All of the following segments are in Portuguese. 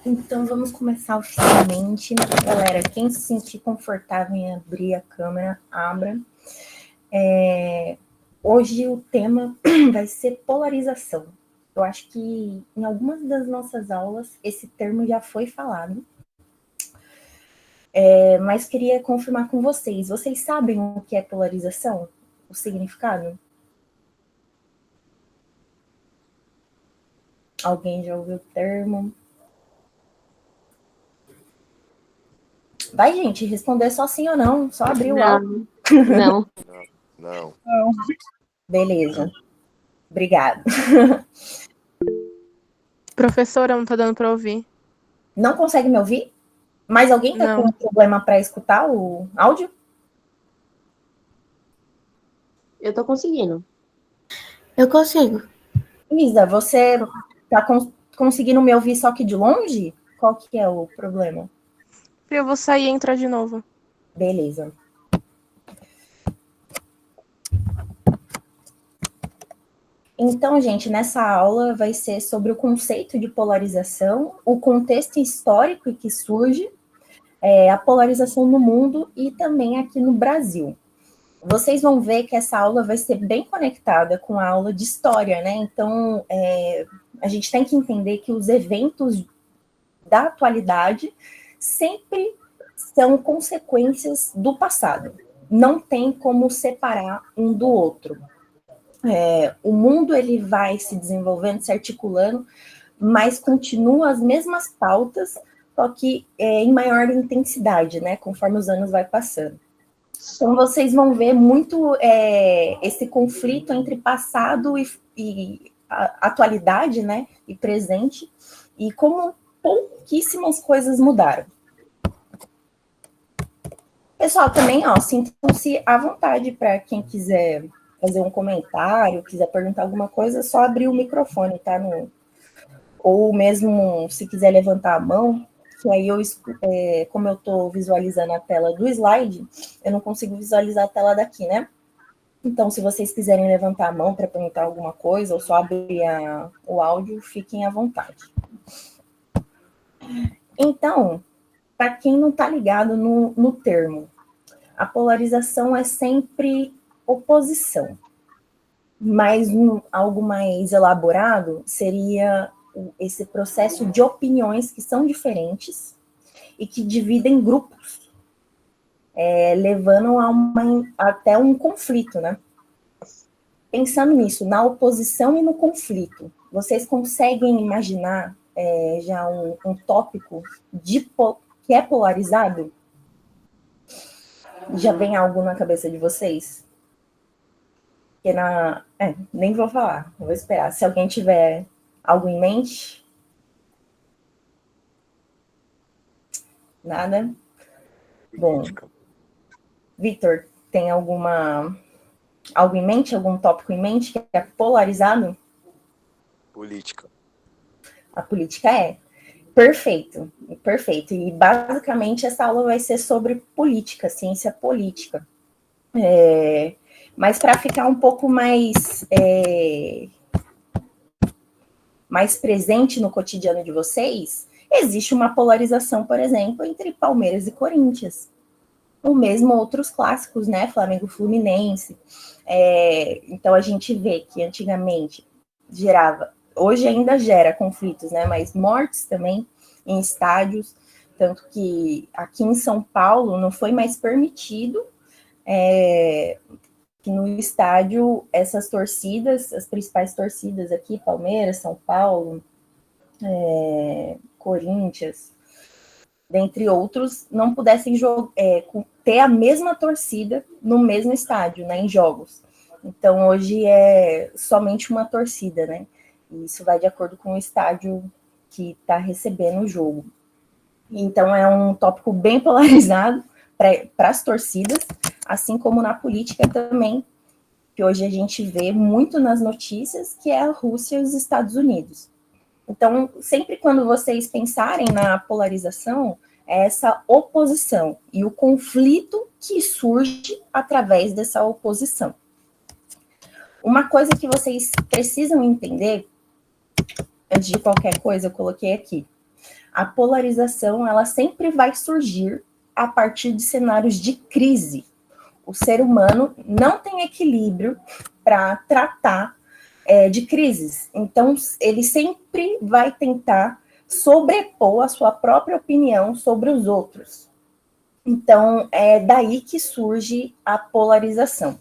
Então, vamos começar oficialmente. Galera, quem se sentir confortável em abrir a câmera, abra. Hoje o tema vai ser polarização. Eu acho que em algumas das nossas aulas esse termo já foi falado. Mas queria confirmar com vocês. Vocês sabem o que é polarização? O significado? Alguém já ouviu o termo? Vai, gente, responder só sim ou não. Só abrir o áudio. Não. Não. Beleza. Obrigada. Professora, não tá dando para ouvir. Não consegue me ouvir? Mas alguém tá com problema para escutar o áudio? Eu tô conseguindo. Eu consigo. Isa, você tá conseguindo me ouvir só que de longe? Qual que é o problema? Eu vou sair e entrar de novo. Beleza. Então, gente, nessa aula vai ser sobre o conceito de polarização, o contexto histórico em que surge, a polarização no mundo e também aqui no Brasil. Vocês vão ver que essa aula vai ser bem conectada com a aula de história, né? Então, a gente tem que entender que os eventos da atualidade sempre são consequências do passado. Não tem como separar um do outro. O mundo ele vai se desenvolvendo, se articulando, mas continua as mesmas pautas, só que em maior intensidade, né? Conforme os anos vai passando. Então, vocês vão ver muito esse conflito entre passado e atualidade, né? E presente, e como pouquíssimas coisas mudaram. Pessoal, também, sintam-se à vontade para quem quiser fazer um comentário, quiser perguntar alguma coisa, é só abrir o microfone, tá? Ou mesmo, se quiser levantar a mão, que aí como eu estou visualizando a tela do slide, eu não consigo visualizar a tela daqui, né? Então, se vocês quiserem levantar a mão para perguntar alguma coisa, ou só abrir o áudio, fiquem à vontade. Então, para quem não está ligado no termo, a polarização é sempre oposição. Mas algo mais elaborado seria esse processo de opiniões que são diferentes e que dividem grupos, levando até um conflito, né? Pensando nisso, na oposição e no conflito, vocês conseguem imaginar já um tópico que é polarizado? Já vem algo na cabeça de vocês? Nem vou falar, vou esperar. Se alguém tiver algo em mente? Nada? Bom, Vitor, tem algo em mente, algum tópico em mente que é polarizado? Política. A política é. Perfeito, perfeito. E basicamente essa aula vai ser sobre política, ciência política. Mas para ficar um pouco mais presente no cotidiano de vocês, existe uma polarização, por exemplo, entre Palmeiras e Corinthians. Ou mesmo outros clássicos, né? Flamengo e Fluminense. Então a gente vê que antigamente hoje ainda gera conflitos, né? Mas mortes também em estádios. Tanto que aqui em São Paulo não foi mais permitido que no estádio essas torcidas, as principais torcidas aqui, Palmeiras, São Paulo, Corinthians, dentre outros, não pudessem ter a mesma torcida no mesmo estádio, né, em jogos. Então, hoje é somente uma torcida, né? E isso vai de acordo com o estádio que está recebendo o jogo. Então, é um tópico bem polarizado para as torcidas, assim como na política também, que hoje a gente vê muito nas notícias, que é a Rússia e os Estados Unidos. Então, sempre quando vocês pensarem na polarização, é essa oposição e o conflito que surge através dessa oposição. Uma coisa que vocês precisam entender, antes de qualquer coisa, eu coloquei aqui, a polarização ela sempre vai surgir a partir de cenários de crise. O ser humano não tem equilíbrio para tratar de crises. Então, ele sempre vai tentar sobrepor a sua própria opinião sobre os outros. Então, é daí que surge a polarização.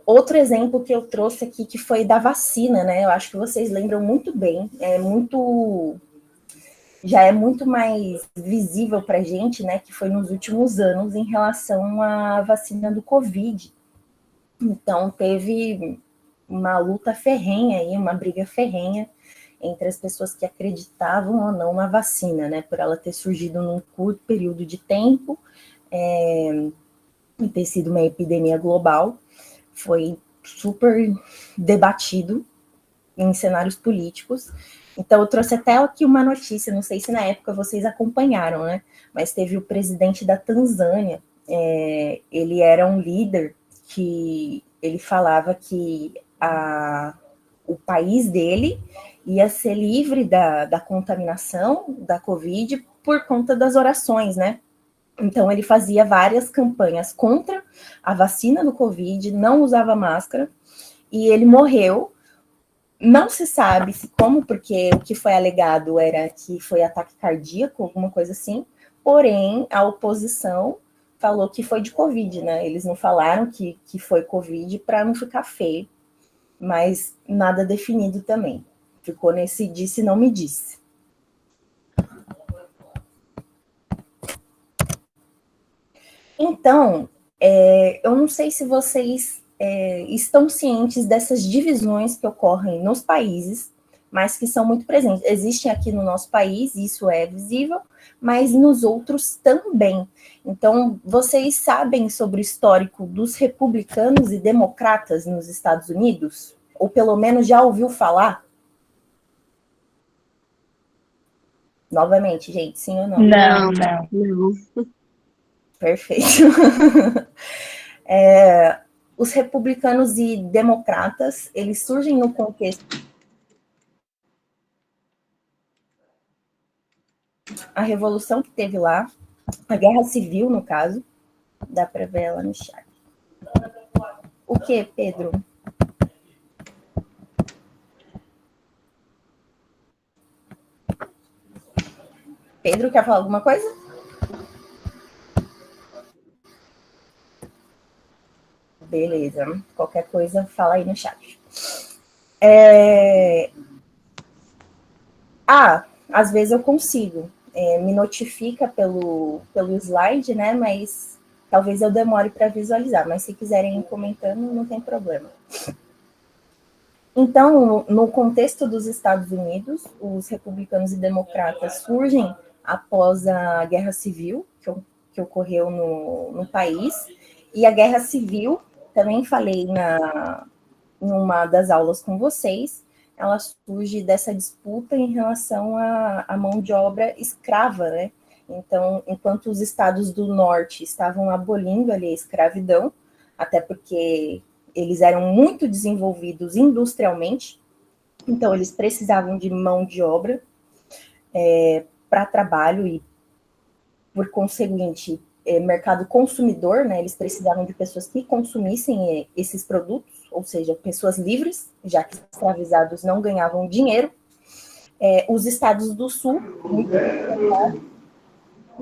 Outro exemplo que eu trouxe aqui, que foi da vacina, né? Eu acho que vocês lembram muito bem, já é muito mais visível para a gente, né? Que foi nos últimos anos em relação à vacina do Covid. Então, teve uma luta ferrenha aí, uma briga ferrenha entre as pessoas que acreditavam ou não na vacina, né? Por ela ter surgido num curto período de tempo e ter sido uma epidemia global. Foi super debatido em cenários políticos. Então, eu trouxe até aqui uma notícia, não sei se na época vocês acompanharam, né? Mas teve o presidente da Tanzânia, ele era um líder que ele falava que o país dele ia ser livre da contaminação da Covid por conta das orações, né? Então, ele fazia várias campanhas contra a vacina do Covid, não usava máscara, e ele morreu. Não se sabe como, porque o que foi alegado era que foi ataque cardíaco, alguma coisa assim, porém, a oposição falou que foi de Covid, né? Eles não falaram que foi Covid para não ficar feio, mas nada definido também. Ficou nesse disse, não me disse. Então, eu não sei se vocês estão cientes dessas divisões que ocorrem nos países, mas que são muito presentes. Existem aqui no nosso país, isso é visível, mas nos outros também. Então, vocês sabem sobre o histórico dos republicanos e democratas nos Estados Unidos? Ou pelo menos já ouviu falar? Novamente, gente, sim ou não? Não. Perfeito. Os republicanos e democratas, eles surgem no contexto. A revolução que teve lá, a guerra civil, no caso, dá para ver ela no chat. O que, Pedro? Pedro, quer falar alguma coisa? Beleza. Qualquer coisa, fala aí no chat. Às vezes eu consigo. Me notifica pelo slide, né? Mas talvez eu demore para visualizar. Mas se quiserem ir comentando, não tem problema. Então, no contexto dos Estados Unidos, os republicanos e democratas surgem após a Guerra Civil, que ocorreu no país. E a Guerra Civil, também falei em uma das aulas com vocês, ela surge dessa disputa em relação à mão de obra escrava, né? Então, enquanto os estados do norte estavam abolindo ali a escravidão, até porque eles eram muito desenvolvidos industrialmente, então eles precisavam de mão de obra para trabalho e, por conseguinte, mercado consumidor, né? Eles precisavam de pessoas que consumissem esses produtos, ou seja, pessoas livres, já que escravizados não ganhavam dinheiro. Os estados do sul,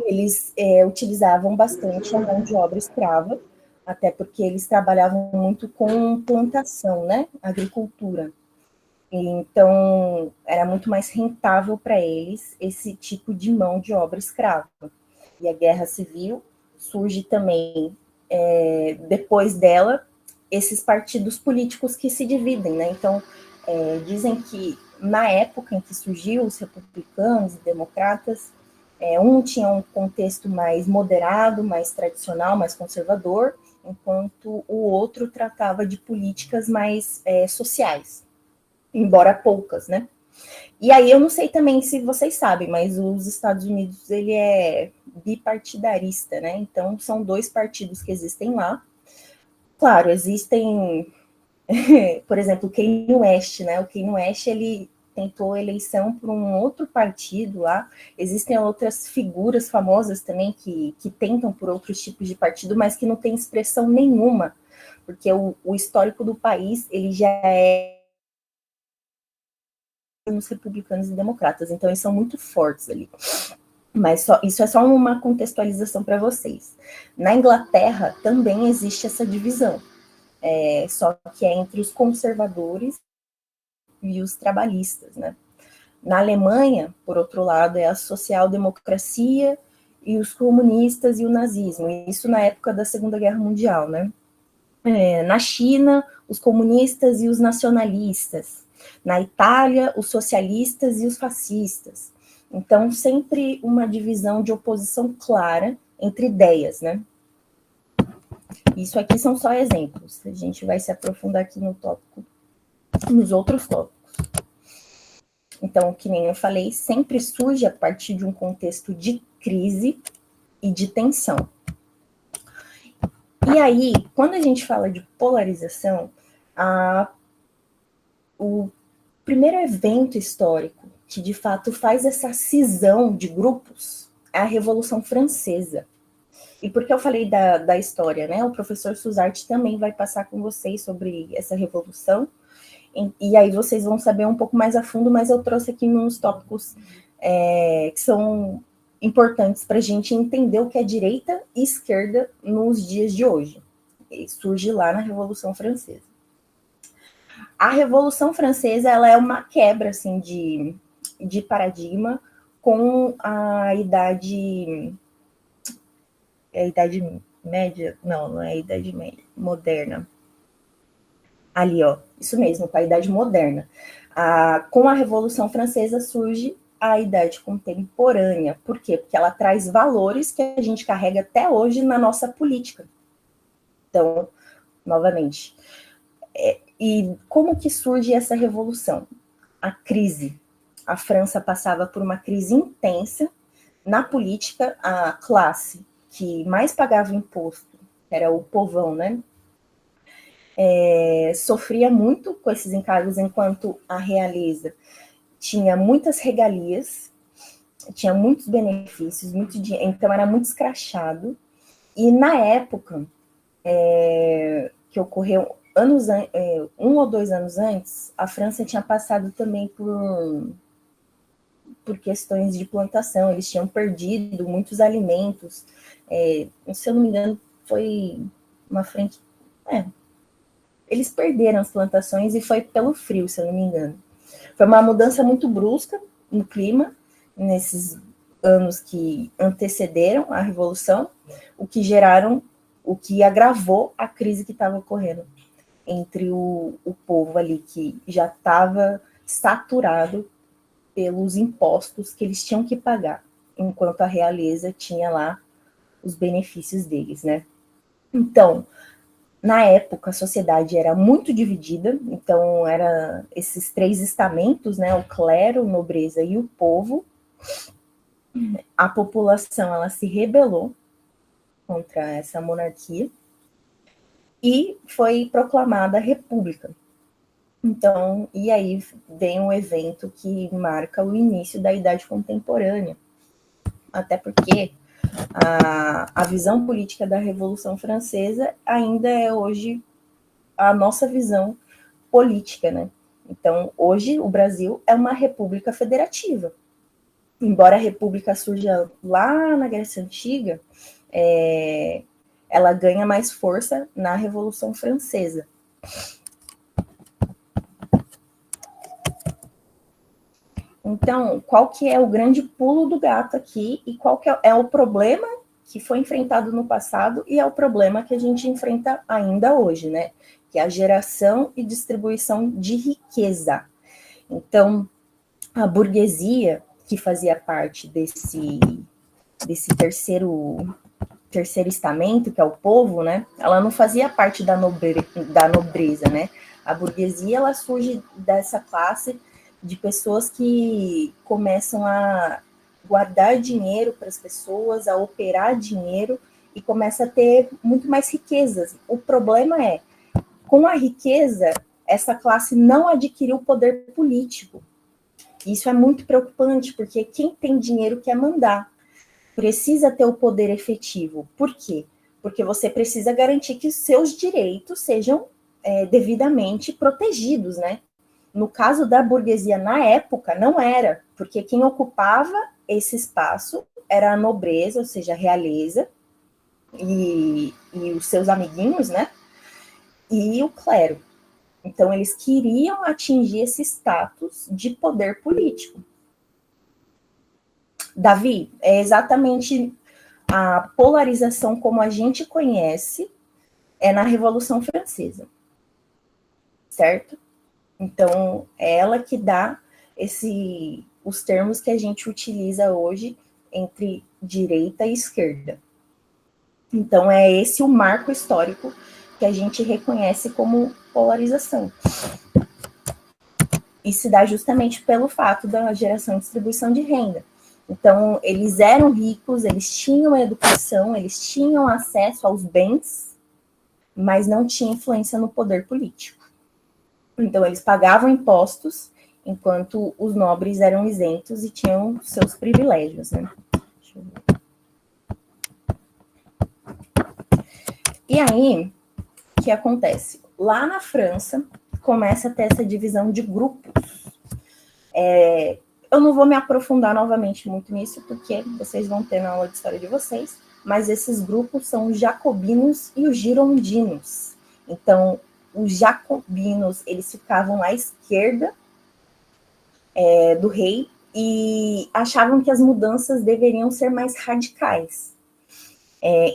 eles utilizavam bastante a mão de obra escrava, até porque eles trabalhavam muito com plantação, né? Agricultura. Então, era muito mais rentável para eles esse tipo de mão de obra escrava. E a Guerra Civil surge também, depois dela, esses partidos políticos que se dividem, né? Então, dizem que na época em que surgiu os republicanos e democratas, um tinha um contexto mais moderado, mais tradicional, mais conservador, enquanto o outro tratava de políticas mais sociais, embora poucas, né? E aí eu não sei também se vocês sabem, mas os Estados Unidos, ele é bipartidarista, né? Então, são dois partidos que existem lá. Claro, existem Por exemplo, o Kanye West, né? O Kanye West, ele tentou eleição por um outro partido lá. Existem outras figuras famosas também que tentam por outros tipos de partido, mas que não tem expressão nenhuma, porque o histórico do país, ele já é nos republicanos e democratas, então eles são muito fortes ali. Mas isso é só uma contextualização para vocês. Na Inglaterra também existe essa divisão, só que é entre os conservadores e os trabalhistas, né? Na Alemanha, por outro lado, é a social-democracia e os comunistas e o nazismo, isso na época da Segunda Guerra Mundial, né? Na China, os comunistas e os nacionalistas. Na Itália, os socialistas e os fascistas. Então, sempre uma divisão de oposição clara entre ideias, né? Isso aqui são só exemplos. A gente vai se aprofundar aqui no tópico, nos outros tópicos. Então, que nem eu falei, sempre surge a partir de um contexto de crise e de tensão. E aí, quando a gente fala de polarização, o primeiro evento histórico que, de fato, faz essa cisão de grupos é a Revolução Francesa. E por que eu falei da história, né? O professor Suzarte também vai passar com vocês sobre essa revolução, e aí vocês vão saber um pouco mais a fundo, mas eu trouxe aqui uns tópicos que são importantes para a gente entender o que é direita e esquerda nos dias de hoje. E surge lá na Revolução Francesa. A Revolução Francesa, ela é uma quebra assim, de paradigma com a Idade Média? Não é a Idade Média, moderna. Ali, ó, isso mesmo, com a Idade Moderna. Com a Revolução Francesa surge a Idade Contemporânea. Por quê? Porque ela traz valores que a gente carrega até hoje na nossa política. Então, novamente, e como que surge essa revolução? A crise. A França passava por uma crise intensa. Na política, a classe que mais pagava imposto, que era o povão, né? Sofria muito com esses encargos, enquanto a realeza tinha muitas regalias, tinha muitos benefícios, muito dinheiro, então era muito escrachado. E na época que ocorreu um ou dois anos antes, a França tinha passado também por questões de plantação, eles tinham perdido muitos alimentos, se eu não me engano, foi uma frente... eles perderam as plantações e foi pelo frio, se eu não me engano. Foi uma mudança muito brusca no clima, nesses anos que antecederam a Revolução, o que agravou a crise que estava ocorrendo entre o povo ali, que já estava saturado pelos impostos que eles tinham que pagar, enquanto a realeza tinha lá os benefícios deles, né? Então, na época, a sociedade era muito dividida, então eram esses três estamentos, né? O clero, a nobreza e o povo. A população, ela se rebelou contra essa monarquia e foi proclamada a república. Então, e aí vem um evento que marca o início da Idade Contemporânea, até porque a visão política da Revolução Francesa ainda é hoje a nossa visão política, né? Então, hoje o Brasil é uma república federativa. Embora a república surja lá na Grécia Antiga, ela ganha mais força na Revolução Francesa. Então, qual que é o grande pulo do gato aqui e qual que é o problema que foi enfrentado no passado e é o problema que a gente enfrenta ainda hoje, né? Que é a geração e distribuição de riqueza. Então, a burguesia, que fazia parte desse terceiro estamento, que é o povo, né? Ela não fazia parte da nobreza, né? A burguesia, ela surge dessa classe de pessoas que começam a guardar dinheiro para as pessoas, a operar dinheiro e começa a ter muito mais riquezas. O problema é, com a riqueza, essa classe não adquiriu poder político. Isso é muito preocupante, porque quem tem dinheiro quer mandar. Precisa ter o poder efetivo. Por quê? Porque você precisa garantir que os seus direitos sejam devidamente protegidos, né? No caso da burguesia, na época, não era, porque quem ocupava esse espaço era a nobreza, ou seja, a realeza, e os seus amiguinhos, né? E o clero. Então, eles queriam atingir esse status de poder político. Davi, é exatamente a polarização como a gente conhece na Revolução Francesa, certo? Então, é ela que dá os termos que a gente utiliza hoje entre direita e esquerda. Então, é esse o marco histórico que a gente reconhece como polarização. E se dá justamente pelo fato da geração e distribuição de renda. Então, eles eram ricos, eles tinham educação, eles tinham acesso aos bens, mas não tinham influência no poder político. Então, eles pagavam impostos, enquanto os nobres eram isentos e tinham seus privilégios, né? Deixa eu ver. E aí, o que acontece? Lá na França, começa a ter essa divisão de grupos. Eu não vou me aprofundar novamente muito nisso, porque vocês vão ter na aula de história de vocês, mas esses grupos são os jacobinos e os girondinos. Então, os jacobinos, eles ficavam à esquerda do rei e achavam que as mudanças deveriam ser mais radicais,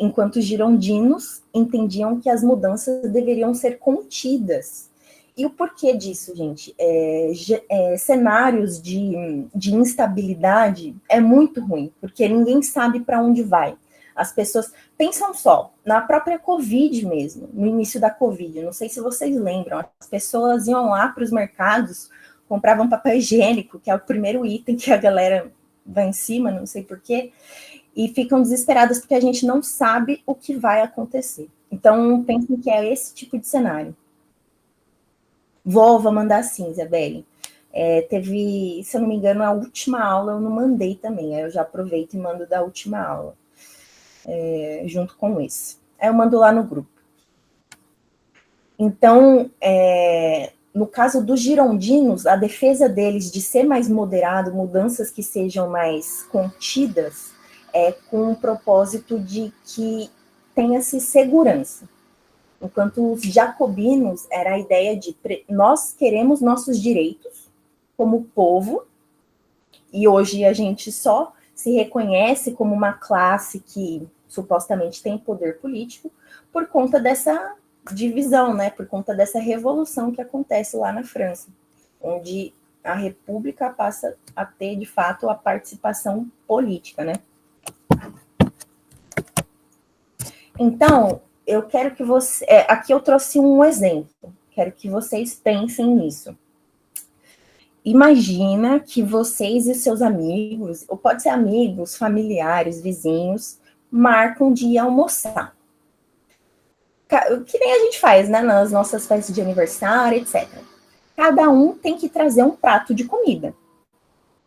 enquanto os girondinos entendiam que as mudanças deveriam ser contidas. E o porquê disso, gente? Cenários de instabilidade é muito ruim, porque ninguém sabe para onde vai. As pessoas pensam só, na própria Covid mesmo, no início da Covid, não sei se vocês lembram, as pessoas iam lá para os mercados, compravam papel higiênico, que é o primeiro item que a galera vai em cima, não sei porquê, e ficam desesperadas porque a gente não sabe o que vai acontecer. Então, pensem que é esse tipo de cenário. Vou mandar sim, Isabelle. Teve, se eu não me engano, a última aula eu não mandei também, aí eu já aproveito e mando da última aula. Junto com esse. Aí eu mando lá no grupo. Então, no caso dos girondinos, a defesa deles de ser mais moderado, mudanças que sejam mais contidas, com o propósito de que tenha-se segurança. Enquanto os jacobinos era a ideia de nós queremos nossos direitos como povo, e hoje a gente só se reconhece como uma classe que supostamente tem poder político, por conta dessa divisão, né? Por conta dessa revolução que acontece lá na França, onde a república passa a ter, de fato, a participação política, né? Então, eu quero que você... aqui eu trouxe um exemplo, quero que vocês pensem nisso. Imagina que vocês e seus amigos, ou pode ser amigos, familiares, vizinhos, marcam de ir almoçar. Que nem a gente faz, né, nas nossas festas de aniversário, etc. Cada um tem que trazer um prato de comida.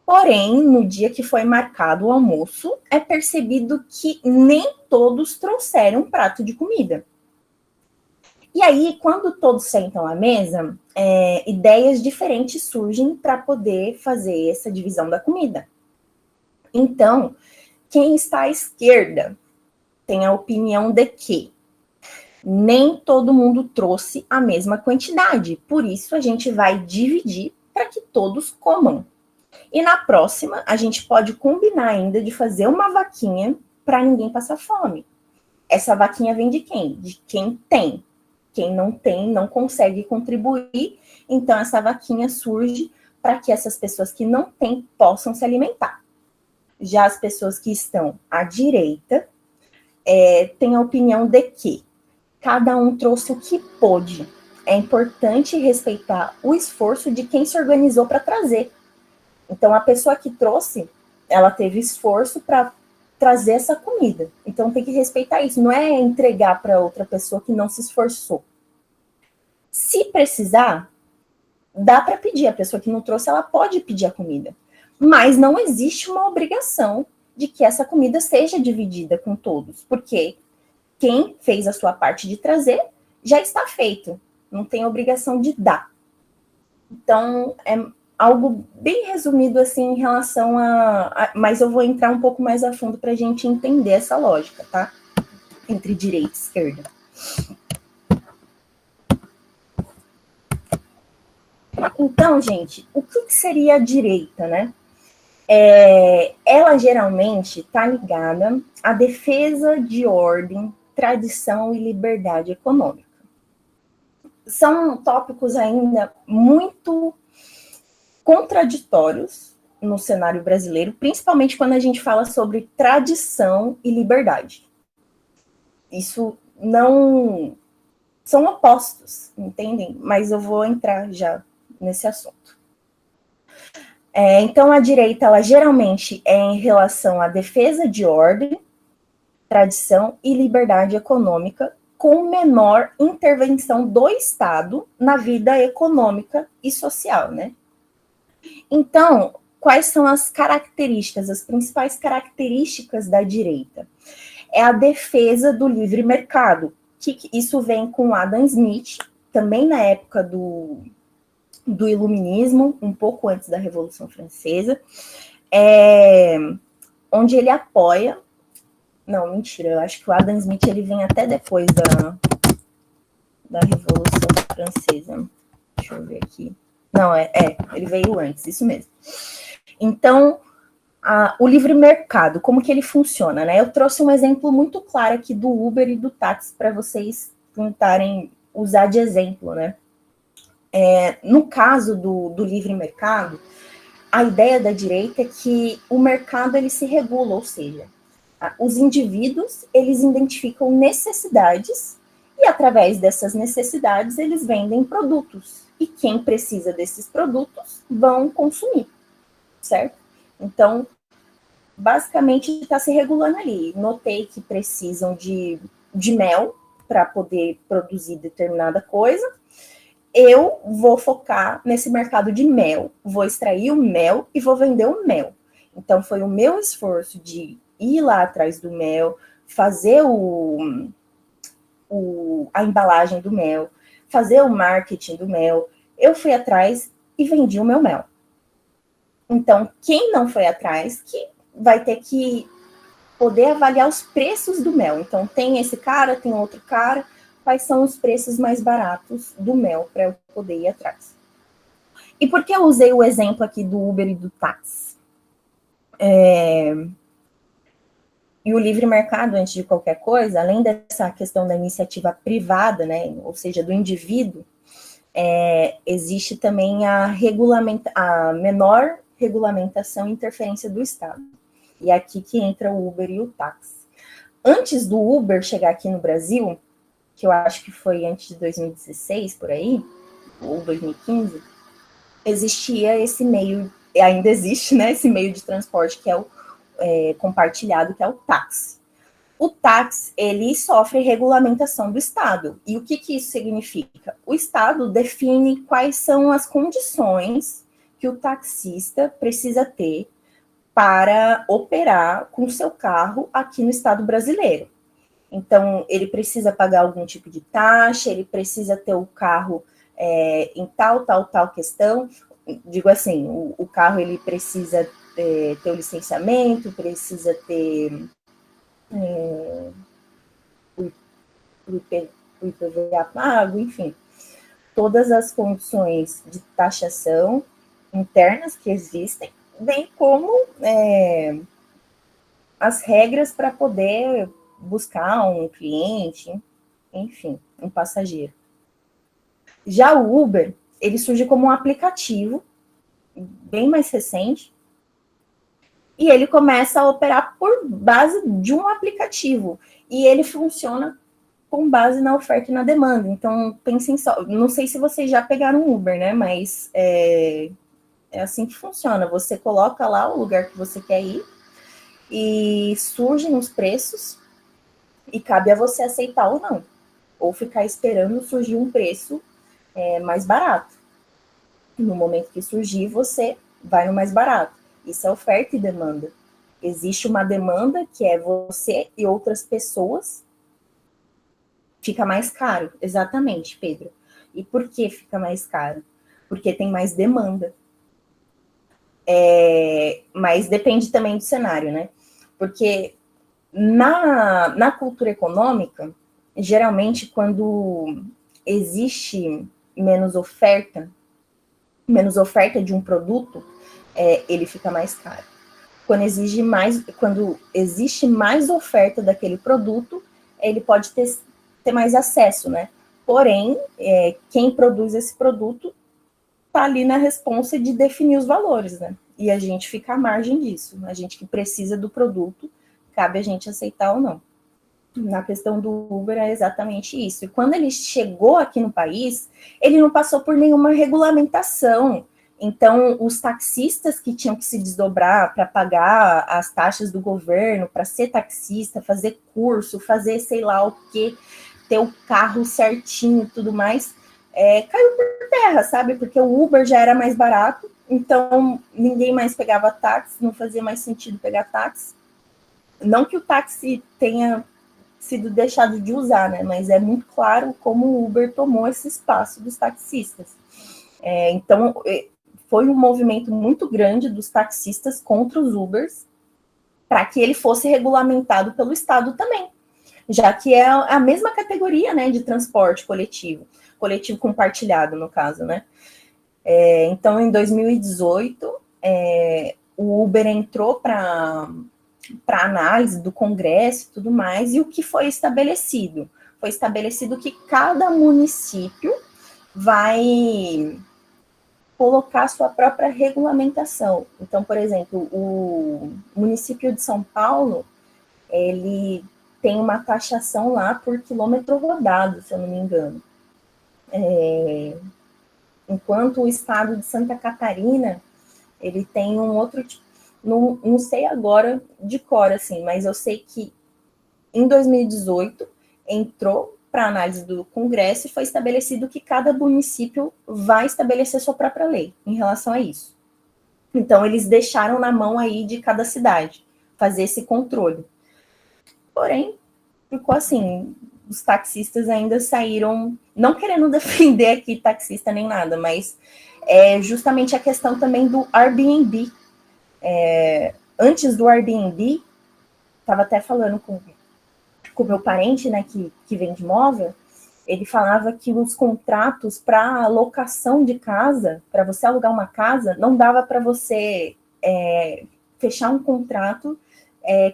Porém, no dia que foi marcado o almoço, é percebido que nem todos trouxeram um prato de comida. E aí, quando todos sentam à mesa, ideias diferentes surgem para poder fazer essa divisão da comida. Então, quem está à esquerda tem a opinião de que nem todo mundo trouxe a mesma quantidade, por isso a gente vai dividir para que todos comam. E na próxima, a gente pode combinar ainda de fazer uma vaquinha para ninguém passar fome. Essa vaquinha vem de quem? De quem tem. Quem não tem, não consegue contribuir, então essa vaquinha surge para que essas pessoas que não têm possam se alimentar. Já as pessoas que estão à direita têm a opinião de que cada um trouxe o que pôde. É importante respeitar o esforço de quem se organizou para trazer. Então, a pessoa que trouxe, ela teve esforço para trazer essa comida. Então, tem que respeitar isso. Não é entregar para outra pessoa que não se esforçou. Se precisar, dá para pedir. A pessoa que não trouxe, ela pode pedir a comida. Mas não existe uma obrigação de que essa comida seja dividida com todos, porque quem fez a sua parte de trazer já está feito. Não tem obrigação de dar. Então, é algo bem resumido assim em relação mas eu vou entrar um pouco mais a fundo para a gente entender essa lógica, tá? Entre direita e esquerda. Então, gente, o que seria a direita, né? Ela geralmente está ligada à defesa de ordem, tradição e liberdade econômica. São tópicos ainda muito contraditórios no cenário brasileiro, principalmente quando a gente fala sobre tradição e liberdade. Isso não são opostos, entendem? Mas eu vou entrar já nesse assunto. Então, a direita, ela geralmente é em relação à defesa de ordem, tradição e liberdade econômica, com menor intervenção do Estado na vida econômica e social, né? Então, quais são as características, as principais características da direita? É a defesa do livre mercado, que isso vem com Adam Smith, também na época do Iluminismo, um pouco antes da Revolução Francesa, onde ele apoia... Não, mentira, eu acho que o Adam Smith ele vem até depois da Revolução Francesa. Deixa eu ver aqui. Não, ele veio antes, isso mesmo. Então, o livre mercado, como que ele funciona, né? Eu trouxe um exemplo muito claro aqui do Uber e do táxi para vocês tentarem usar de exemplo, né? No caso do livre mercado, a ideia da direita é que o mercado ele se regula, ou seja, os indivíduos eles identificam necessidades e através dessas necessidades eles vendem produtos e quem precisa desses produtos vão consumir, certo? Então, basicamente está se regulando ali. Notei que precisam de mel para poder produzir determinada coisa. Eu vou focar nesse mercado de mel, vou extrair o mel e vou vender o mel. Então, foi o meu esforço de ir lá atrás do mel, fazer a embalagem do mel, fazer o marketing do mel. Eu fui atrás e vendi o meu mel. Então, quem não foi atrás, que vai ter que poder avaliar os preços do mel. Então, tem esse cara, tem outro cara, quais são os preços mais baratos do mel para eu poder ir atrás. E por que eu usei o exemplo aqui do Uber e do táxi? E o livre mercado, antes de qualquer coisa, além dessa questão da iniciativa privada, né, ou seja, do indivíduo, existe também a menor regulamentação e interferência do Estado. E é aqui que entra o Uber e o táxi. Antes do Uber chegar aqui no Brasil, que eu acho que foi antes de 2016, por aí, ou 2015, existia esse meio, ainda existe, né, esse meio de transporte que é o compartilhado, que é o táxi. O táxi, ele sofre regulamentação do Estado. E o que isso significa? O Estado define quais são as condições que o taxista precisa ter para operar com o seu carro aqui no Estado brasileiro. Então, ele precisa pagar algum tipo de taxa, ele precisa ter o carro em tal questão. Digo assim, o carro ele precisa ter o licenciamento, precisa ter o IPVA pago, enfim. Todas as condições de taxação internas que existem, bem como as regras para poder buscar um cliente, enfim, um passageiro. Já o Uber, ele surge como um aplicativo, bem mais recente, e ele começa a operar por base de um aplicativo, e ele funciona com base na oferta e na demanda. Então, pensem só, não sei se vocês já pegaram um Uber, né, mas é assim que funciona, você coloca lá o lugar que você quer ir, e surgem os preços, e cabe a você aceitar ou não, ou ficar esperando surgir um preço mais barato. No momento que surgir, você vai no mais barato. Isso é oferta e demanda. Existe uma demanda que é você e outras pessoas, fica mais caro. Exatamente, Pedro. E por que fica mais caro? Porque tem mais demanda. Mas depende também do cenário, né? Porque na cultura econômica, geralmente quando existe menos oferta de um produto, ele fica mais caro. Quando existe mais oferta daquele produto, ele pode ter mais acesso, né? Porém, quem produz esse produto está ali na responsa de definir os valores, né? E a gente fica à margem disso. A gente que precisa do produto, cabe a gente aceitar ou não. Na questão do Uber é exatamente isso. E quando ele chegou aqui no país, ele não passou por nenhuma regulamentação. Então, os taxistas que tinham que se desdobrar para pagar as taxas do governo, para ser taxista, fazer curso, fazer sei lá o quê, ter o carro certinho e tudo mais, caiu por terra, sabe? Porque o Uber já era mais barato, então ninguém mais pegava táxi, não fazia mais sentido pegar táxi. Não que o táxi tenha sido deixado de usar, né? Mas é muito claro como o Uber tomou esse espaço dos taxistas. Então, foi um movimento muito grande dos taxistas contra os Ubers, para que ele fosse regulamentado pelo Estado também, já que é a mesma categoria, né, de transporte coletivo compartilhado, no caso, né? Então, em 2018, o Uber entrou para análise do Congresso e tudo mais, e o que foi estabelecido? Foi estabelecido que cada município vai colocar sua própria regulamentação. Então, por exemplo, o município de São Paulo, ele tem uma taxação lá por quilômetro rodado, se eu não me engano. Enquanto o estado de Santa Catarina, ele tem um outro tipo, não sei agora de cor, assim, mas eu sei que em 2018 entrou para análise do Congresso e foi estabelecido que cada município vai estabelecer sua própria lei em relação a isso. Então, eles deixaram na mão aí de cada cidade fazer esse controle. Porém, ficou assim, os taxistas ainda saíram, não querendo defender aqui taxista nem nada, mas é justamente a questão também do Airbnb. Antes do Airbnb, estava até falando com o meu parente, né, que vende móvel, ele falava que os contratos para locação de casa, para você alugar uma casa, não dava para você fechar um contrato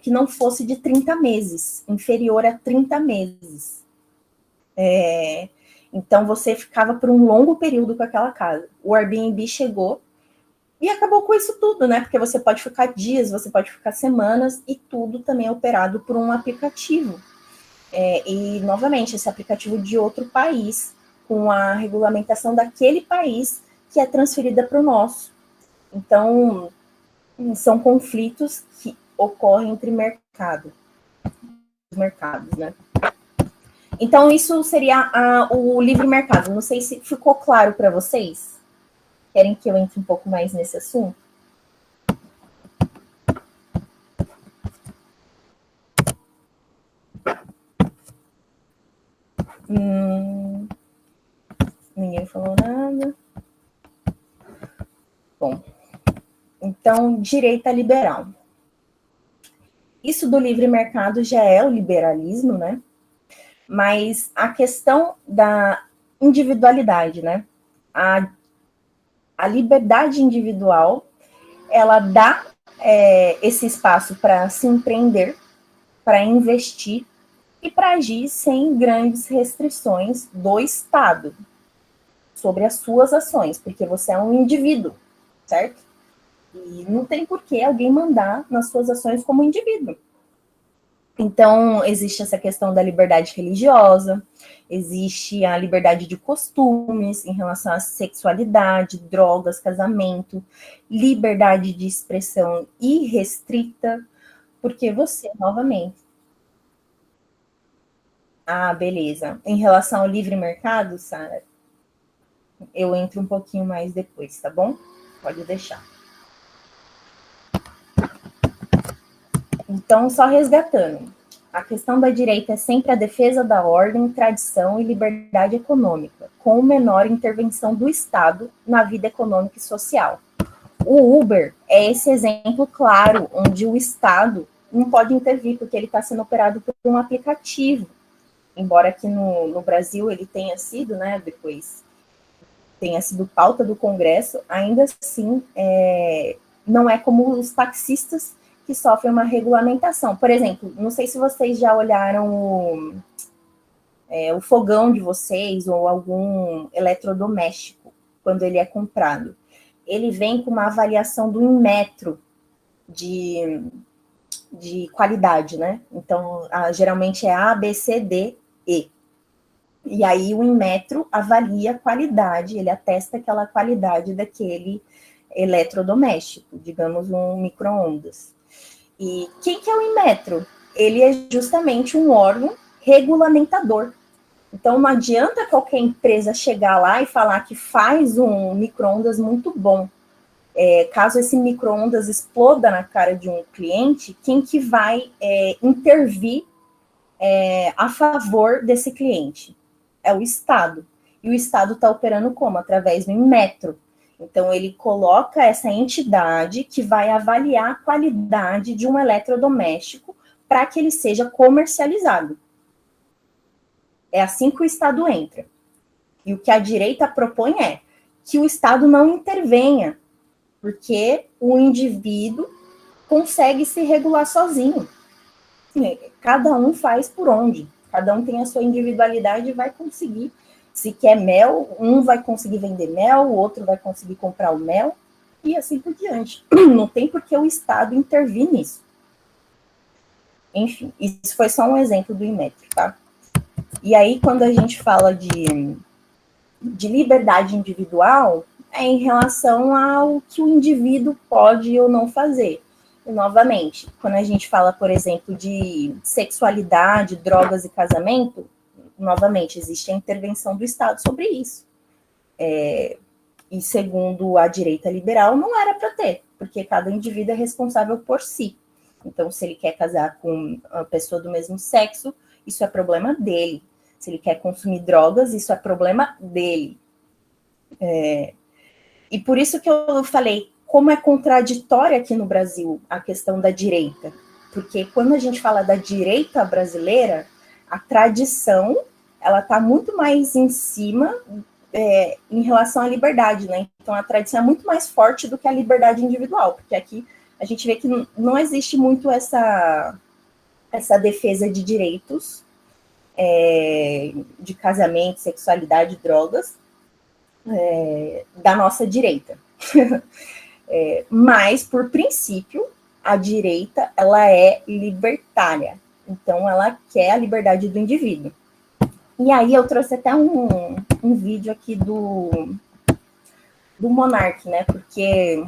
que não fosse de 30 meses, inferior a 30 meses. Então, você ficava por um longo período com aquela casa. O Airbnb chegou e acabou com isso tudo, né? Porque você pode ficar dias, você pode ficar semanas, e tudo também é operado por um aplicativo. E, novamente, esse aplicativo de outro país, com a regulamentação daquele país que é transferida para o nosso. Então, são conflitos que ocorrem entre mercados, né? Então, isso seria o livre mercado. Não sei se ficou claro para vocês. Querem que eu entre um pouco mais nesse assunto? Ninguém falou nada. Bom, então, direita liberal. Isso do livre mercado já é o liberalismo, né? Mas a questão da individualidade, né? A liberdade individual, ela dá esse espaço para se empreender, para investir e para agir sem grandes restrições do Estado sobre as suas ações, porque você é um indivíduo, certo? E não tem por que alguém mandar nas suas ações como indivíduo. Então, existe essa questão da liberdade religiosa, existe a liberdade de costumes em relação à sexualidade, drogas, casamento, liberdade de expressão irrestrita, porque você, novamente... Ah, beleza. Em relação ao livre mercado, Sara, Eu entro um pouquinho mais depois, tá bom? Pode deixar. Então, só resgatando. A questão da direita é sempre a defesa da ordem, tradição e liberdade econômica, com menor intervenção do Estado na vida econômica e social. O Uber é esse exemplo claro, onde o Estado não pode intervir, porque ele está sendo operado por um aplicativo. Embora aqui no Brasil ele tenha sido, né, depois tenha sido pauta do Congresso, ainda assim não é como os taxistas que sofrem uma regulamentação. Por exemplo, não sei se vocês já olharam o fogão de vocês ou algum eletrodoméstico, quando ele é comprado. Ele vem com uma avaliação do Inmetro de qualidade, né? Então, geralmente é A, B, C, D, E. E aí o Inmetro avalia a qualidade, ele atesta aquela qualidade daquele eletrodoméstico, digamos um micro-ondas. E quem que é o Inmetro? Ele é justamente um órgão regulamentador. Então não adianta qualquer empresa chegar lá e falar que faz um micro-ondas muito bom. Caso esse micro-ondas exploda na cara de um cliente, quem que vai intervir a favor desse cliente? É o Estado. E o Estado está operando como? Através do Inmetro. Então, ele coloca essa entidade que vai avaliar a qualidade de um eletrodoméstico para que ele seja comercializado. É assim que o Estado entra. E o que a direita propõe é que o Estado não intervenha, porque o indivíduo consegue se regular sozinho. Cada um faz por onde. Cada um tem a sua individualidade e vai conseguir. Se quer mel, um vai conseguir vender mel, o outro vai conseguir comprar o mel, e assim por diante. Não tem por que o Estado intervir nisso. Enfim, isso foi só um exemplo do Inmetro, tá? E aí, quando a gente fala de liberdade individual, é em relação ao que o indivíduo pode ou não fazer. E, novamente, quando a gente fala, por exemplo, de sexualidade, drogas e casamento, novamente, existe a intervenção do Estado sobre isso. E segundo a direita liberal, não era para ter, porque cada indivíduo é responsável por si. Então, se ele quer casar com uma pessoa do mesmo sexo, isso é problema dele. Se ele quer consumir drogas, isso é problema dele. E por isso que eu falei, como é contraditória aqui no Brasil a questão da direita. Porque quando a gente fala da direita brasileira, a tradição, ela está muito mais em cima em relação à liberdade, né? Então, a tradição é muito mais forte do que a liberdade individual, porque aqui a gente vê que não existe muito essa defesa de direitos, de casamento, sexualidade, drogas, da nossa direita. Mas, por princípio, a direita, ela é libertária. Então, ela quer a liberdade do indivíduo. E aí, eu trouxe até um vídeo aqui do Monark, né? Porque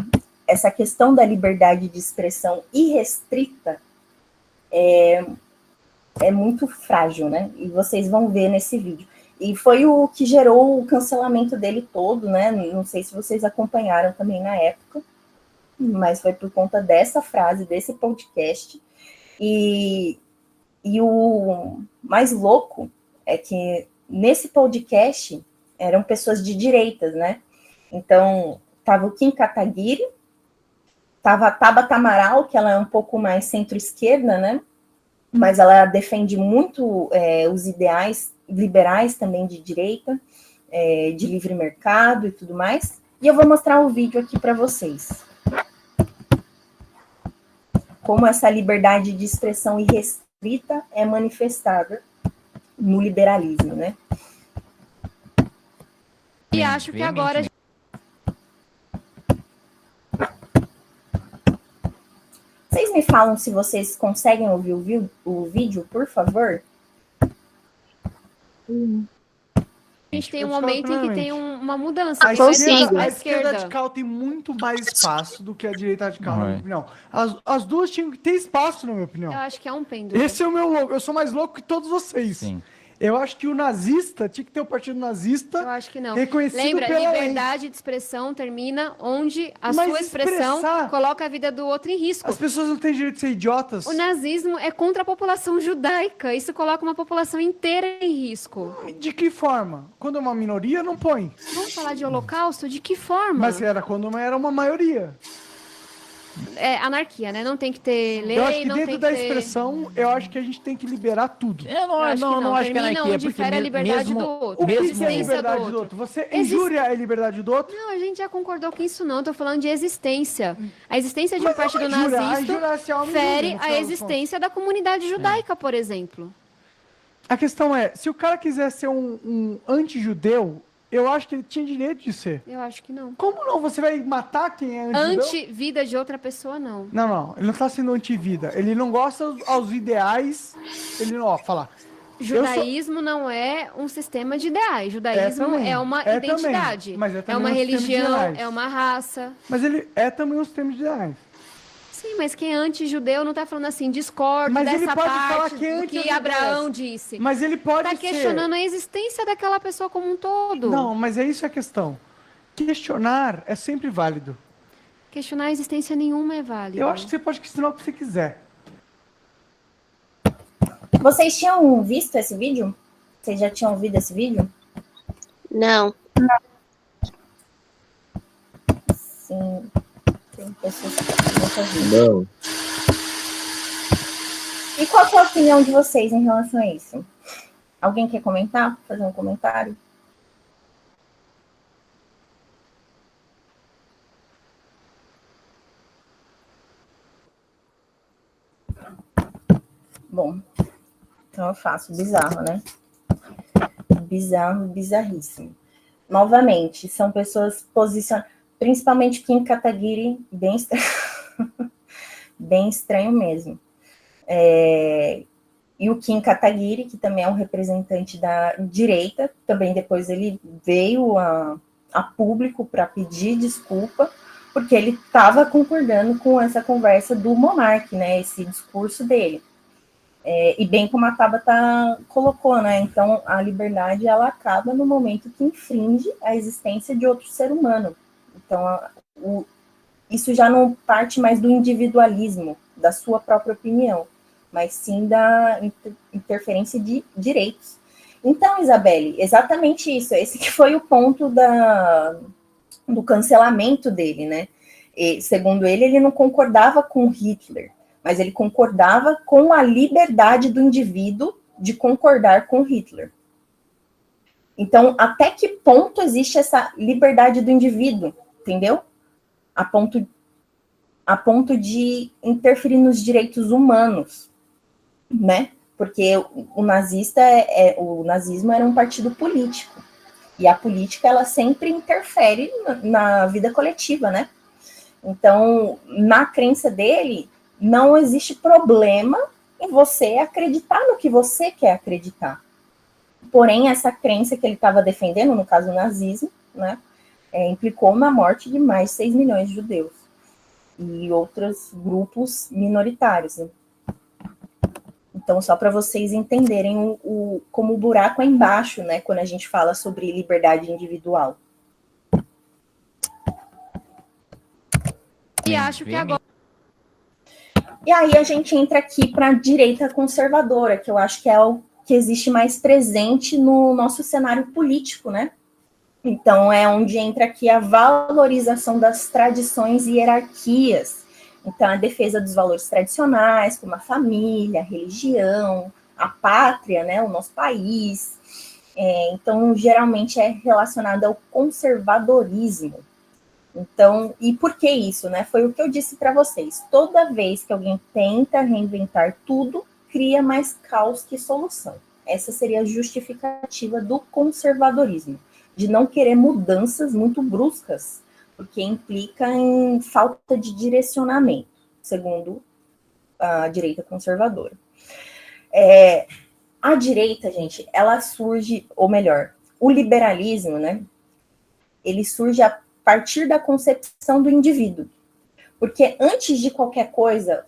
essa questão da liberdade de expressão irrestrita é muito frágil, né? E vocês vão ver nesse vídeo. E foi o que gerou o cancelamento dele todo, né? Não sei se vocês acompanharam também na época, mas foi por conta dessa frase, desse podcast. E o mais louco é que nesse podcast eram pessoas de direitas, né? Então, tava o Kim Kataguiri, tava a Tabata Amaral, que ela é um pouco mais centro-esquerda, né? Mas ela defende muito os ideais liberais também de direita, de livre mercado e tudo mais. E eu vou mostrar o vídeo aqui para vocês. Como essa liberdade de expressão irrestrita é manifestada no liberalismo, né? E acho que agora... Vocês me falam se vocês conseguem ouvir o vídeo, por favor? A gente tem um momento em que tem uma mudança. A esquerda radical tem muito mais espaço do que a direita radical, na minha opinião. As duas tinham que ter espaço, na minha opinião. Eu acho que é um pêndulo. Esse é o meu louco. Eu sou mais louco que todos vocês. Sim. Eu acho que o nazista tinha que ter o partido nazista. Eu acho que não. Reconhecido Lembra, pela liberdade de expressão termina onde a Mas sua expressão coloca a vida do outro em risco. As pessoas não têm direito de ser idiotas. O nazismo é contra a população judaica. Isso coloca uma população inteira em risco. De que forma? Quando é uma minoria, não põe. Vamos falar de holocausto? De que forma? Mas era quando era uma maioria. É anarquia, né? Não tem que ter lei, eu acho que não dentro tem da que ter... expressão, eu acho que a gente tem que liberar tudo. Eu não acho que é anarquia, onde porque fere a liberdade mesmo, do outro. O que mesmo... é a liberdade do outro? Você injúria a liberdade do outro? Não, a gente já concordou com isso não. Tô falando de existência. A existência de um partido nazista fere a existência da comunidade judaica, por exemplo. A questão é, se o cara quiser ser um anti-judeu, eu acho que ele tinha direito de ser. Eu acho que não. Como não? Você vai matar quem é anti-judeu? Anti-vida de outra pessoa, não. Não. Ele não tá sendo anti-vida. Ele não gosta aos ideais. Ele não, fala... Judaísmo não é um sistema de ideais. Judaísmo é uma identidade. Também, mas é uma religião, é uma raça. Mas ele é também um sistema de ideais. Sim, mas quem é anti-judeu não tá falando assim, discordo mas dessa ele pode parte falar que é do que Abraão disse. Mas ele pode tá questionando a existência daquela pessoa como um todo. Não, mas é isso a questão. Questionar é sempre válido. Questionar a existência nenhuma é válido. Eu acho que você pode questionar o que você quiser. Vocês tinham visto esse vídeo? Vocês já tinham ouvido esse vídeo? Não. Sim. Tem pessoas que nunca Não. E qual que é a opinião de vocês em relação a isso? Alguém quer comentar? Fazer um comentário? Bom, então eu faço bizarro, né? Bizarro, bizarríssimo. Novamente, são pessoas posicionadas, principalmente Kim Kataguiri, bem estranho, bem estranho mesmo. E o Kim Kataguiri, que também é um representante da direita, também depois ele veio a público para pedir desculpa, porque ele estava concordando com essa conversa do monarca, né, esse discurso dele. E bem como a Tabata colocou, né, então a liberdade ela acaba no momento que infringe a existência de outro ser humano. Então, isso já não parte mais do individualismo, da sua própria opinião, mas sim da interferência de direitos. Então, Isabelle, exatamente isso. Esse que foi o ponto do cancelamento dele, né? E, segundo ele não concordava com Hitler, mas ele concordava com a liberdade do indivíduo de concordar com Hitler. Então, até que ponto existe essa liberdade do indivíduo, entendeu? A ponto de interferir nos direitos humanos, né? Porque o nazismo era um partido político, e a política, ela sempre interfere na vida coletiva, né? Então, na crença dele, não existe problema em você acreditar no que você quer acreditar. Porém, essa crença que ele estava defendendo, no caso o nazismo, né, implicou na morte de mais de 6 milhões de judeus e outros grupos minoritários. Né? Então, só para vocês entenderem como o buraco é embaixo, né, quando a gente fala sobre liberdade individual. E acho que agora... E aí a gente entra aqui para a direita conservadora, que eu acho que é o que existe mais presente no nosso cenário político, né? Então, é onde entra aqui a valorização das tradições e hierarquias. Então, a defesa dos valores tradicionais, como a família, a religião, a pátria, né, o nosso país. Então, geralmente é relacionado ao conservadorismo. Então, e por que isso, né? Foi o que eu disse para vocês. Toda vez que alguém tenta reinventar tudo, cria mais caos que solução. Essa seria a justificativa do conservadorismo, de não querer mudanças muito bruscas, porque implica em falta de direcionamento, segundo a direita conservadora. A direita, gente, ela surge, ou melhor, o liberalismo, né? Ele surge a partir da concepção do indivíduo. Porque antes de qualquer coisa,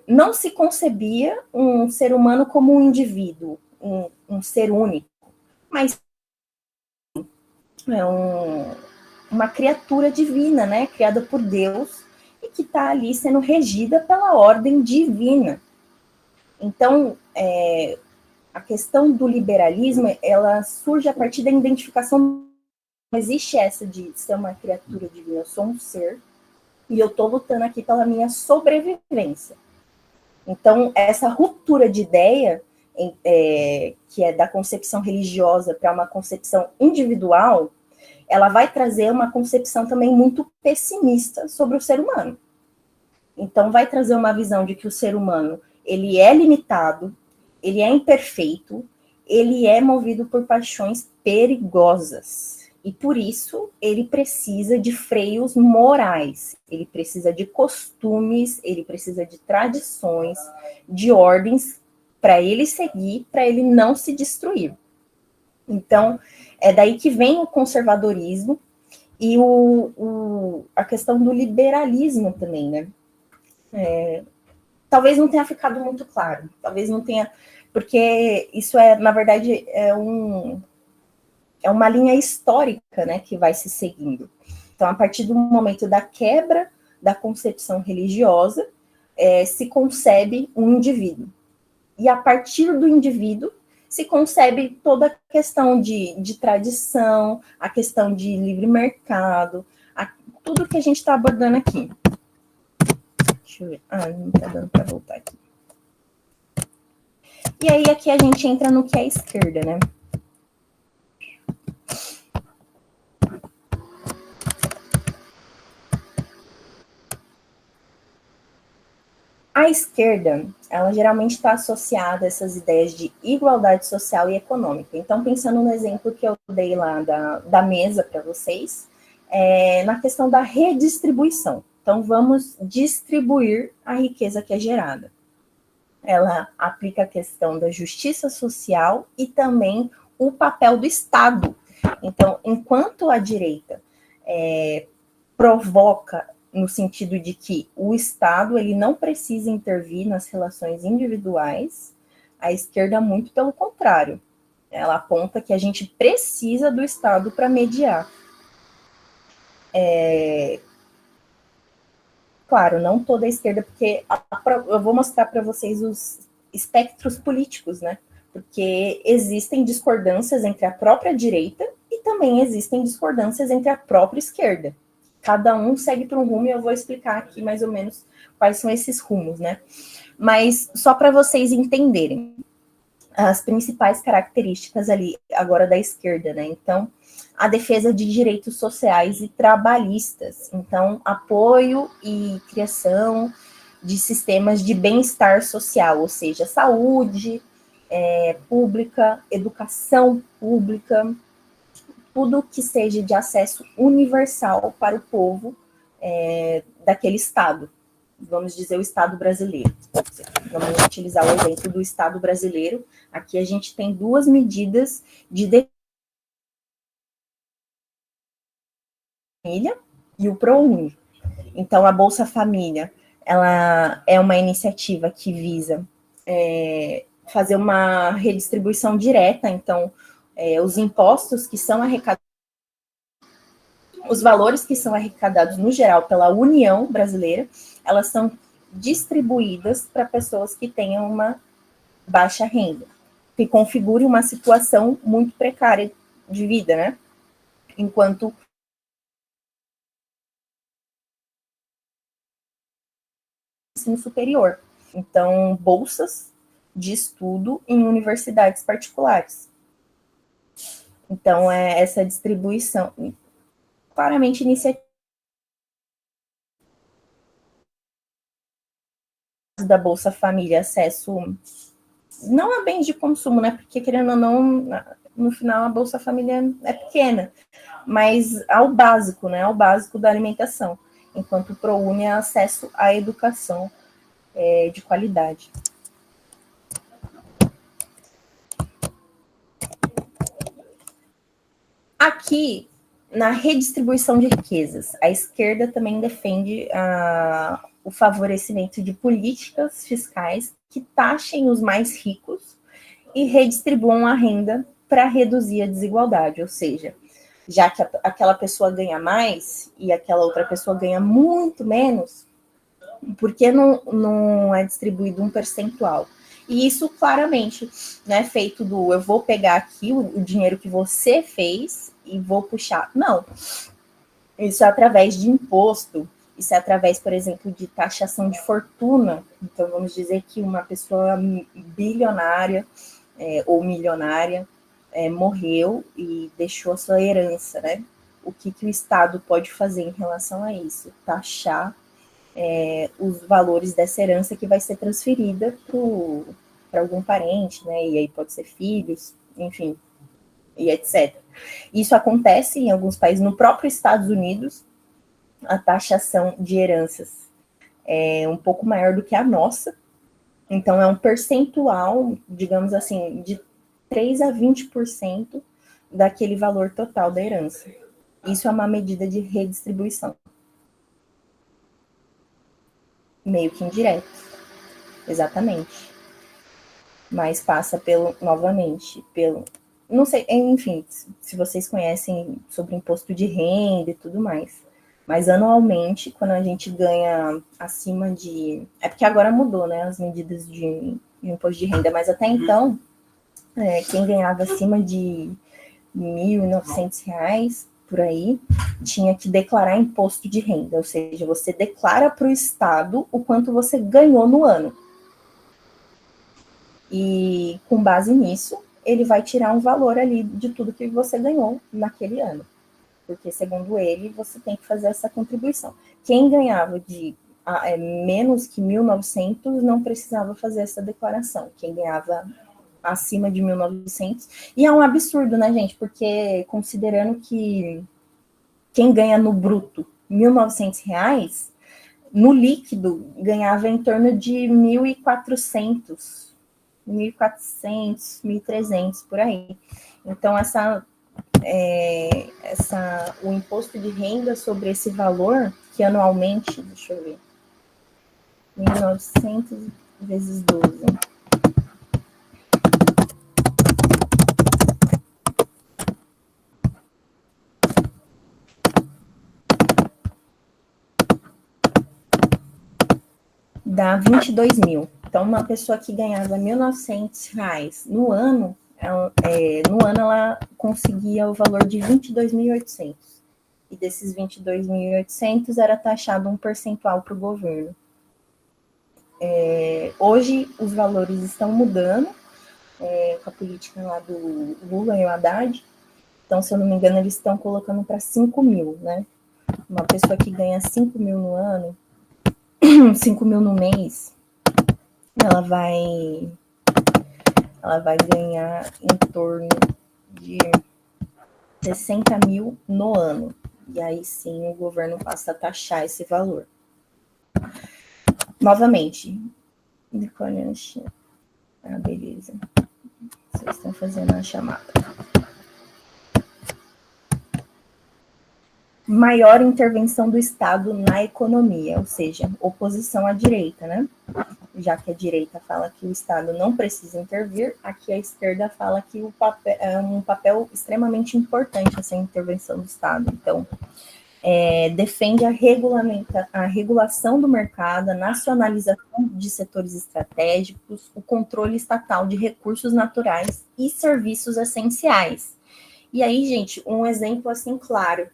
não se concebia um ser humano como um indivíduo, um ser único, mas é uma criatura divina, né, criada por Deus, e que está ali sendo regida pela ordem divina. Então, a questão do liberalismo, ela surge a partir da identificação. Não existe essa de ser uma criatura divina, eu sou um ser, e eu estou lutando aqui pela minha sobrevivência. Então, essa ruptura de ideia, que é da concepção religiosa para uma concepção individual, ela vai trazer uma concepção também muito pessimista sobre o ser humano. Então, vai trazer uma visão de que o ser humano, ele é limitado, ele é imperfeito, ele é movido por paixões perigosas. E por isso, ele precisa de freios morais, ele precisa de costumes, ele precisa de tradições, de ordens para ele seguir, para ele não se destruir. Então, é daí que vem o conservadorismo e a questão do liberalismo também, né? Talvez não tenha ficado muito claro, talvez não tenha, porque isso na verdade, é uma linha histórica, né, que vai se seguindo. Então, a partir do momento da quebra da concepção religiosa, se concebe um indivíduo. E a partir do indivíduo, se concebe toda a questão de tradição, a questão de livre mercado, tudo que a gente está abordando aqui. Deixa eu ver. Não está dando para voltar aqui. E aí, aqui a gente entra no que é a esquerda, né? A esquerda, ela geralmente está associada a essas ideias de igualdade social e econômica. Então, pensando no exemplo que eu dei lá da mesa para vocês, na questão da redistribuição. Então, vamos distribuir a riqueza que é gerada. Ela aplica a questão da justiça social e também o papel do Estado. Então, enquanto a direita provoca no sentido de que o Estado ele não precisa intervir nas relações individuais, a esquerda, muito pelo contrário. Ela aponta que a gente precisa do Estado para mediar. Claro, não toda a esquerda, porque eu vou mostrar para vocês os espectros políticos, né? Porque existem discordâncias entre a própria direita e também existem discordâncias entre a própria esquerda. Cada um segue para um rumo e eu vou explicar aqui mais ou menos quais são esses rumos, né? Mas só para vocês entenderem as principais características ali agora da esquerda, né? Então, a defesa de direitos sociais e trabalhistas. Então, apoio e criação de sistemas de bem-estar social, ou seja, saúde pública, educação pública, tudo que seja de acesso universal para o povo daquele Estado. Vamos dizer o Estado brasileiro. Vamos utilizar o exemplo do Estado brasileiro. Aqui a gente tem duas medidas de família e o ProUni. Então, a Bolsa Família, ela é uma iniciativa que visa fazer uma redistribuição direta. Então, os impostos que são arrecadados, os valores que são arrecadados no geral pela União Brasileira, elas são distribuídas para pessoas que tenham uma baixa renda, que configure uma situação muito precária de vida, né? Enquanto ensino superior. Então, bolsas de estudo em universidades particulares. Então, essa distribuição, claramente iniciativa da Bolsa Família, acesso não a bens de consumo, né? Porque, querendo ou não, no final a Bolsa Família é pequena, mas ao básico, né? Ao básico da alimentação, enquanto o ProUni é acesso à educação de qualidade. Aqui, na redistribuição de riquezas, a esquerda também defende o favorecimento de políticas fiscais que taxem os mais ricos e redistribuam a renda para reduzir a desigualdade, ou seja, já que aquela pessoa ganha mais e aquela outra pessoa ganha muito menos, por que não é distribuído um percentual? E isso claramente não é feito do eu vou pegar aqui o dinheiro que você fez e vou puxar. Não. Isso é através de imposto, isso é através, por exemplo, de taxação de fortuna. Então, vamos dizer que uma pessoa bilionária ou milionária morreu e deixou a sua herança, né? O que o Estado pode fazer em relação a isso? Taxar os valores dessa herança que vai ser transferida para algum parente, né? E aí pode ser filhos, enfim, e etc. Isso acontece em alguns países, no próprio Estados Unidos, a taxação de heranças é um pouco maior do que a nossa, então é um percentual, digamos assim, de 3 a 20% daquele valor total da herança. Isso é uma medida de redistribuição. Meio que indireto, exatamente. Mas passa novamente, não sei, enfim, se vocês conhecem sobre imposto de renda e tudo mais. Mas anualmente, quando a gente ganha acima de... É porque agora mudou, né, as medidas de imposto de renda, mas até então, quem ganhava acima de R$ 1.900, por aí, tinha que declarar imposto de renda, ou seja, você declara para o Estado o quanto você ganhou no ano. E com base nisso, ele vai tirar um valor ali de tudo que você ganhou naquele ano. Porque, segundo ele, você tem que fazer essa contribuição. Quem ganhava de menos que 1.900 não precisava fazer essa declaração. Quem ganhava acima de 1.900... E é um absurdo, né, gente? Porque, considerando que quem ganha no bruto R$ 1.900, no líquido ganhava em torno de 1.400, 1.300, por aí. Então, o imposto de renda sobre esse valor, que anualmente, deixa eu ver, 1.900 vezes 12. Dá 22 mil. Então, uma pessoa que ganhava R$ 1.900 no ano, ela conseguia o valor de 22.800. E desses 22.800 era taxado um percentual para o governo. Hoje, os valores estão mudando com a política lá do Lula e o Haddad. Então, se eu não me engano, eles estão colocando para 5 mil, né? Uma pessoa que ganha 5 mil no ano, 5 mil no mês, ela vai ganhar em torno de 60 mil no ano. E aí sim o governo passa a taxar esse valor. Novamente. Beleza. Vocês estão fazendo a chamada. Maior intervenção do Estado na economia, ou seja, oposição à direita, né? Já que a direita fala que o Estado não precisa intervir, aqui a esquerda fala que é um papel extremamente importante essa intervenção do Estado. Então, defende a regulação do mercado, a nacionalização de setores estratégicos, o controle estatal de recursos naturais e serviços essenciais. E aí, gente, um exemplo assim claro,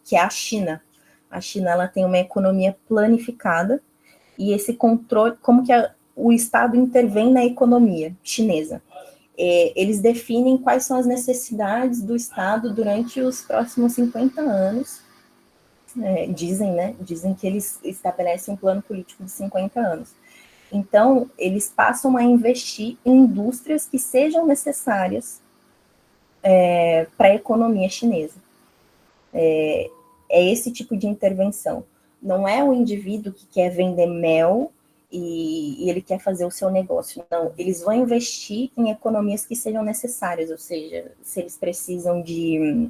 que é a China. A China, ela tem uma economia planificada e esse controle, como que o Estado intervém na economia chinesa? Eles definem quais são as necessidades do Estado durante os próximos 50 anos. Dizem que eles estabelecem um plano político de 50 anos. Então, eles passam a investir em indústrias que sejam necessárias para a economia chinesa. É esse tipo de intervenção. Não é o indivíduo que quer vender mel e ele quer fazer o seu negócio. Não, eles vão investir em economias que sejam necessárias, ou seja, se eles precisam de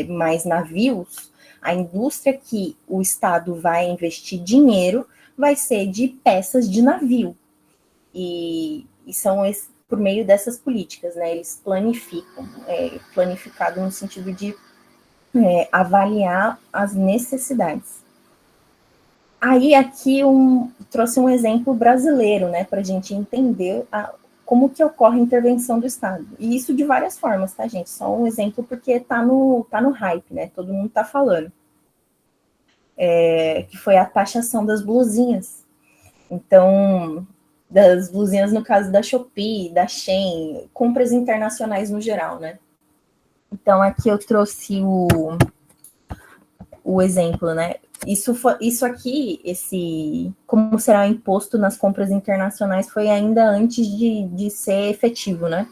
mais navios, a indústria que o Estado vai investir dinheiro vai ser de peças de navio. E E são por meio dessas políticas, né? Eles planificam, planificado no sentido de avaliar as necessidades. Aí aqui trouxe um exemplo brasileiro, né, para a gente entender como que ocorre a intervenção do Estado. E isso de várias formas, tá, gente? Só um exemplo porque tá no hype, né? Todo mundo tá falando. Que foi a taxação das blusinhas. Então, das blusinhas no caso da Shopee, da Shein, compras internacionais no geral, né? Então, aqui eu trouxe o exemplo, né? Isso aqui, como será o imposto nas compras internacionais, foi ainda antes de ser efetivo, né?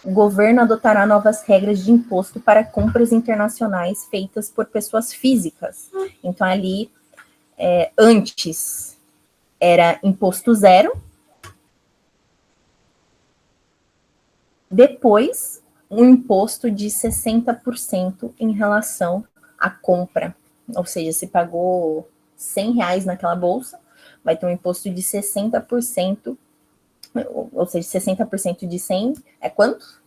O governo adotará novas regras de imposto para compras internacionais feitas por pessoas físicas. Então, ali, antes era imposto zero, depois um imposto de 60% em relação à compra. Ou seja, se pagou R$100 naquela bolsa, vai ter um imposto de 60%, ou seja, 60% de 100 é quanto?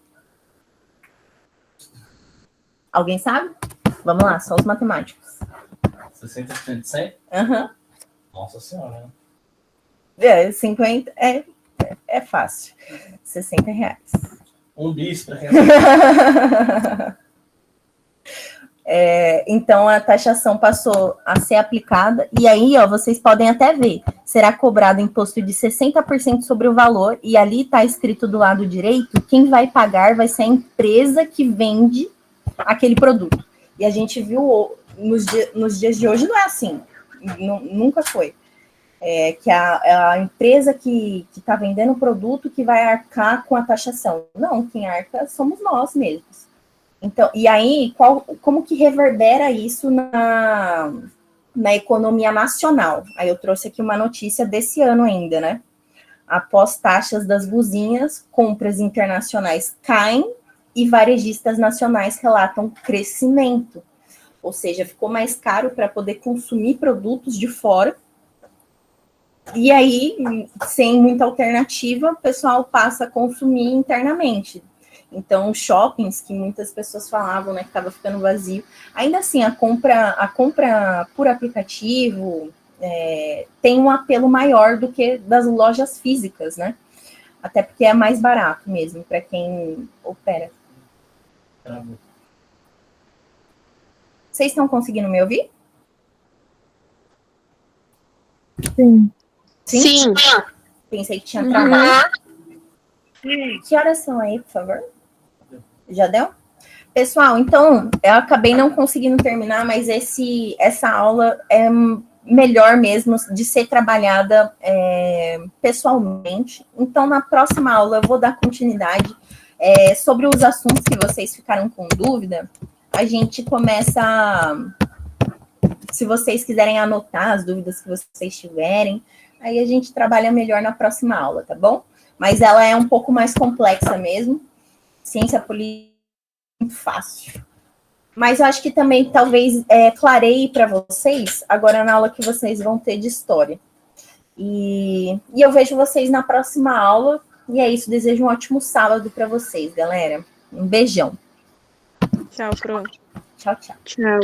Alguém sabe? Vamos lá, só os matemáticos. 60% de 100? Aham. Nossa senhora, né? 50 é fácil. R$60. Um bis para quem Então, a taxação passou a ser aplicada, e aí, ó, vocês podem até ver, será cobrado imposto de 60% sobre o valor, e ali está escrito do lado direito, quem vai pagar vai ser a empresa que vende aquele produto. E a gente viu, nos dias de hoje não é assim, nunca foi. Que a empresa que está vendendo o produto que vai arcar com a taxação. Não, quem arca somos nós mesmos. Então, e aí, como que reverbera isso na economia nacional? Aí eu trouxe aqui uma notícia desse ano ainda, né? Após taxas das blusinhas, compras internacionais caem e varejistas nacionais relatam crescimento. Ou seja, ficou mais caro para poder consumir produtos de fora. E aí, sem muita alternativa, o pessoal passa a consumir internamente. Então, shoppings que muitas pessoas falavam, né, que estava ficando vazio. Ainda assim, a compra por aplicativo tem um apelo maior do que das lojas físicas, né? Até porque é mais barato mesmo para quem opera. Vocês estão conseguindo me ouvir? Sim. Sim. Pensei que tinha travado. Que horas são aí, por favor? Já deu? Pessoal, então, eu acabei não conseguindo terminar, mas essa aula é melhor mesmo de ser trabalhada pessoalmente. Então, na próxima aula, eu vou dar continuidade sobre os assuntos que vocês ficaram com dúvida. A gente começa, se vocês quiserem anotar as dúvidas que vocês tiverem, aí a gente trabalha melhor na próxima aula, tá bom? Mas ela é um pouco mais complexa mesmo. Ciência política é muito fácil. Mas eu acho que também talvez clareie para vocês, agora na aula que vocês vão ter de história. E eu vejo vocês na próxima aula. E é isso, desejo um ótimo sábado para vocês, galera. Um beijão. Tchau, Pro. Tchau, tchau. Tchau.